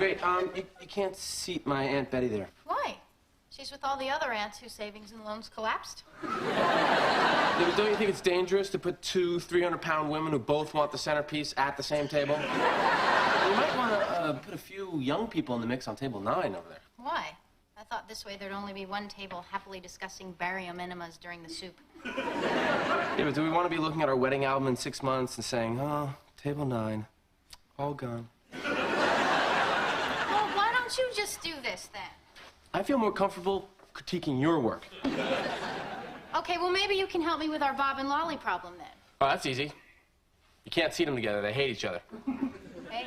great. You can't seat my Aunt Betty there. Why? She's with all the other aunts whose savings and loans collapsed. Yeah, but don't you think it's dangerous to put two 300-pound women who both want the centerpiece at the same table? You might want to put a few young people in the mix on table 9 over there. Why? I thought this way there'd only be one table happily discussing barium enemas during the soup. Yeah, but do we want to be looking at our wedding album in 6 months and saying, oh, table 9, all gone? Well, why don't you just do this, then? I feel more comfortable critiquing your work. Okay, well, maybe you can help me with our Bob and Lolly problem, then. Oh, that's easy. You can't seat them together. They hate each other. Hey,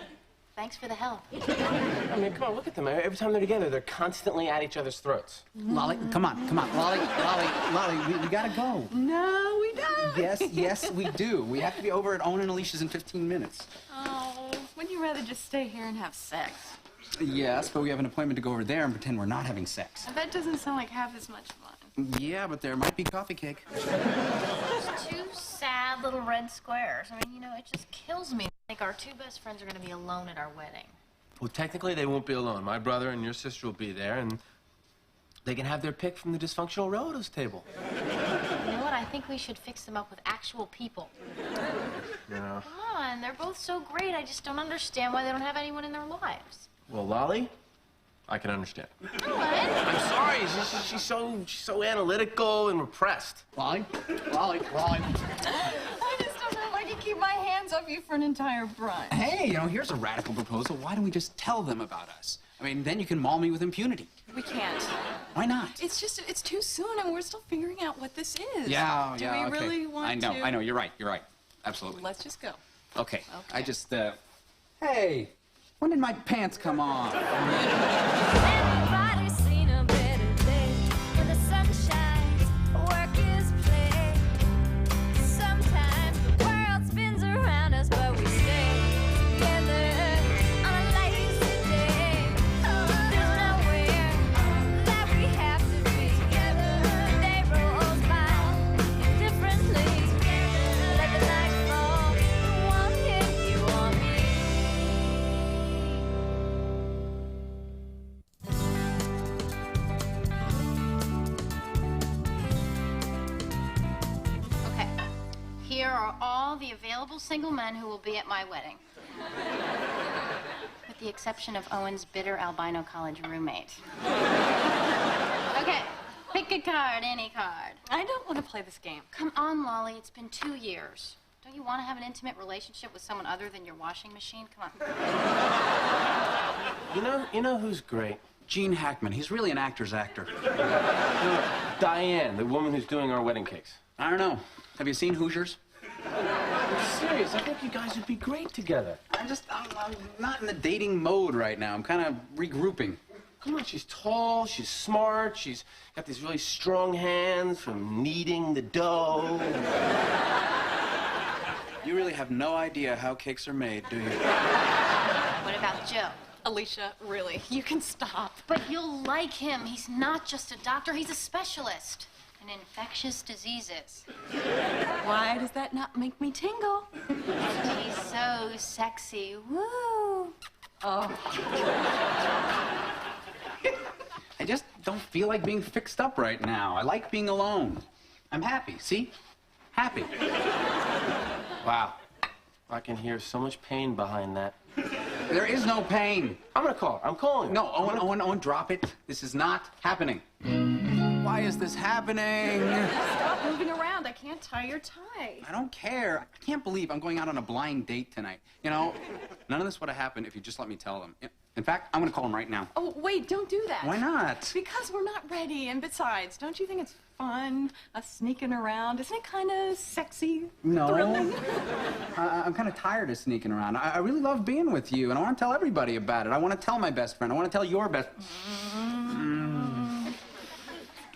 thanks for the help. I mean, come on, look at them. Every time they're together, they're constantly at each other's throats. Lolly, come on. Lolly, we gotta go. No, we don't. Yes, we do. We have to be over at Owen and Alicia's in 15 minutes. Oh, wouldn't you rather just stay here and have sex? Yes, but we have an appointment to go over there and pretend we're not having sex. That doesn't sound like half as much fun. Yeah, but there might be coffee cake. Just two sad little red squares. I mean, you know, it just kills me to think our two best friends are going to be alone at our wedding. Well, technically, they won't be alone. My brother and your sister will be there, and they can have their pick from the dysfunctional relatives table. You know what? I think we should fix them up with actual people. Yeah. Come on, they're both so great. I just don't understand why they don't have anyone in their lives. Well, Lolly, I can understand. What? I'm sorry. She's so analytical and repressed. Lolly. I just don't know if I can keep my hands off you for an entire brunch. Hey, here's a radical proposal. Why don't we just tell them about us? I mean, then you can maul me with impunity. We can't. Why not? It's too soon, and we're still figuring out what this is. Yeah, Do okay. we really want to? I know. You're right. Absolutely. Let's just go. Okay. I just, Hey, when did my pants come off? Everybody's seen a better day when the sun shines, work is play. Sometimes the world spins around us, but we stay together on a lazy day. There's nowhere that we have to be together. The day rolls by differently together. Let the night fall, one hit you on me. Okay. Here are all the available single men who will be at my wedding. With the exception of Owen's bitter albino college roommate. Okay. Pick a card, any card. I don't want to play this game. Come on, Lolly. It's been 2 years. Don't you want to have an intimate relationship with someone other than your washing machine? Come on. You know who's great? Gene Hackman. He's really an actor's actor. Diane, the woman who's doing our wedding cakes. I don't know. Have you seen Hoosiers? I'm serious. I think you guys would be great together. I'm not in the dating mode right now. I'm kind of regrouping. Come on, she's tall, she's smart, she's got these really strong hands from kneading the dough. You really have no idea how cakes are made, do you? What about Joe? Alicia, really, you can stop. But you'll like him. He's not just a doctor, he's a specialist in infectious diseases. Why does that not make me tingle? He's so sexy. Woo! Oh. I just don't feel like being fixed up right now. I like being alone. I'm happy, see? Happy. Wow. I can hear so much pain behind that. There is no pain. I'm gonna call her. I'm calling her. No, Owen, drop it. This is not happening. Why is this happening? Stop moving around. I can't tie your tie. I don't care. I can't believe I'm going out on a blind date tonight. None of this would have happened if you just let me tell them. In fact, I'm gonna call them right now. Oh, wait, don't do that. Why not? Because we're not ready, and besides, don't you think it's fun, us sneaking around? Isn't it kind of sexy, thrilling? I'm kind of tired of sneaking around. I really love being with you, and I want to tell everybody about it. I want to tell my best friend. I want to tell your best...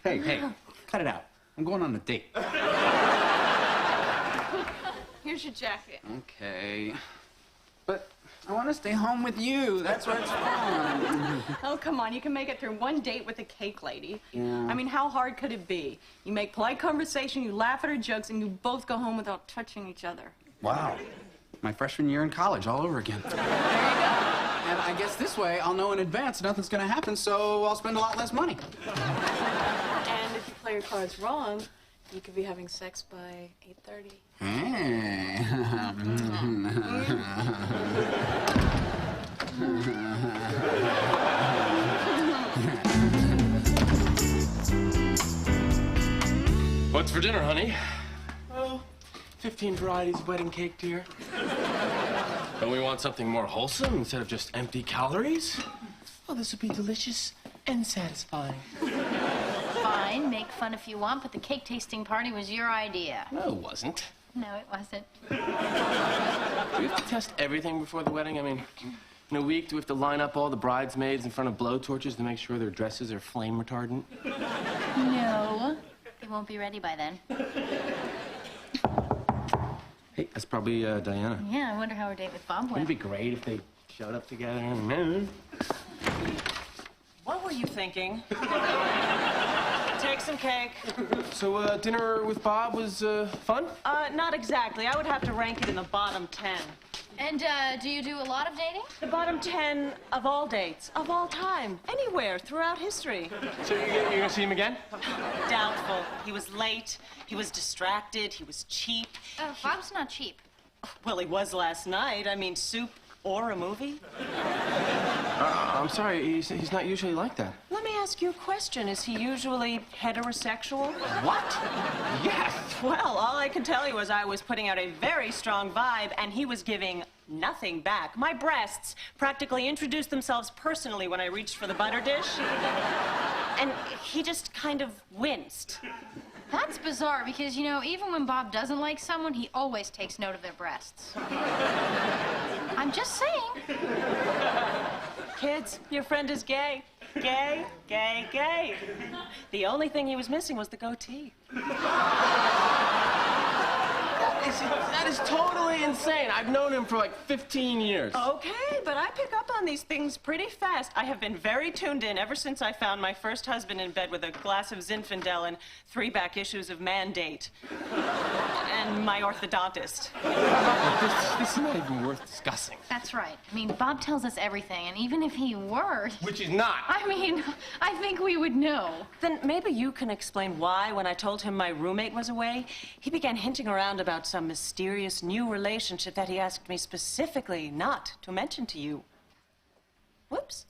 Hey, cut it out. I'm going on a date. Here's your jacket. Okay. But I want to stay home with you. That's where it's fun. Oh, come on. You can make it through one date with a cake lady. Yeah. I mean, how hard could it be? You make polite conversation, you laugh at her jokes, and you both go home without touching each other. Wow. My freshman year in college all over again. There you go. And I guess this way I'll know in advance nothing's gonna happen, so I'll spend a lot less money. And if you play your cards wrong, you could be having sex by 8:30. Hey. What's for dinner, honey? Well, 15 varieties of wedding cake, dear. Don't we want something more wholesome instead of just empty calories? Oh, this would be delicious and satisfying. Fine, make fun if you want, but the cake tasting party was your idea. No, it wasn't. No, it wasn't. Do we have to test everything before the wedding? I mean, in a week, do we have to line up all the bridesmaids in front of blowtorches to make sure their dresses are flame retardant? No. They won't be ready by then. Hey, that's probably Diana. Yeah, I wonder how her date with Bob Wouldn't went. it be great if they showed up together? What were you thinking? Take some cake. So, dinner with Bob was fun? Not exactly. I would have to rank it in the bottom 10. And, do you do a lot of dating? The bottom 10 of all dates, of all time, anywhere throughout history. So you're gonna see him again? Doubtful. He was late, he was distracted, he was cheap. Oh, Bob's not cheap. Well, he was last night. I mean, soup or a movie. I'm sorry, he's not usually like that. Let me ask you a question. Is he usually heterosexual? What? Yes! Well, all I can tell you is I was putting out a very strong vibe, and he was giving nothing back. My breasts practically introduced themselves personally when I reached for the butter dish. And he just kind of winced. That's bizarre because, you know, even when Bob doesn't like someone, he always takes note of their breasts. I'm just saying. Kids, your friend is gay. Gay, gay, gay. The only thing he was missing was the goatee. That is totally insane. I've known him for like 15 years. Okay, but I pick up on these things pretty fast. I have been very tuned in ever since I found my first husband in bed with a glass of Zinfandel and 3 back issues of Mandate. And my orthodontist. This is not even worth discussing. That's right. I mean, Bob tells us everything, and even if he were... Which he's not. I mean, I think we would know. Then maybe you can explain why, when I told him my roommate was away, he began hinting around about some mysterious new relationship that he asked me specifically not to mention to you. Whoops.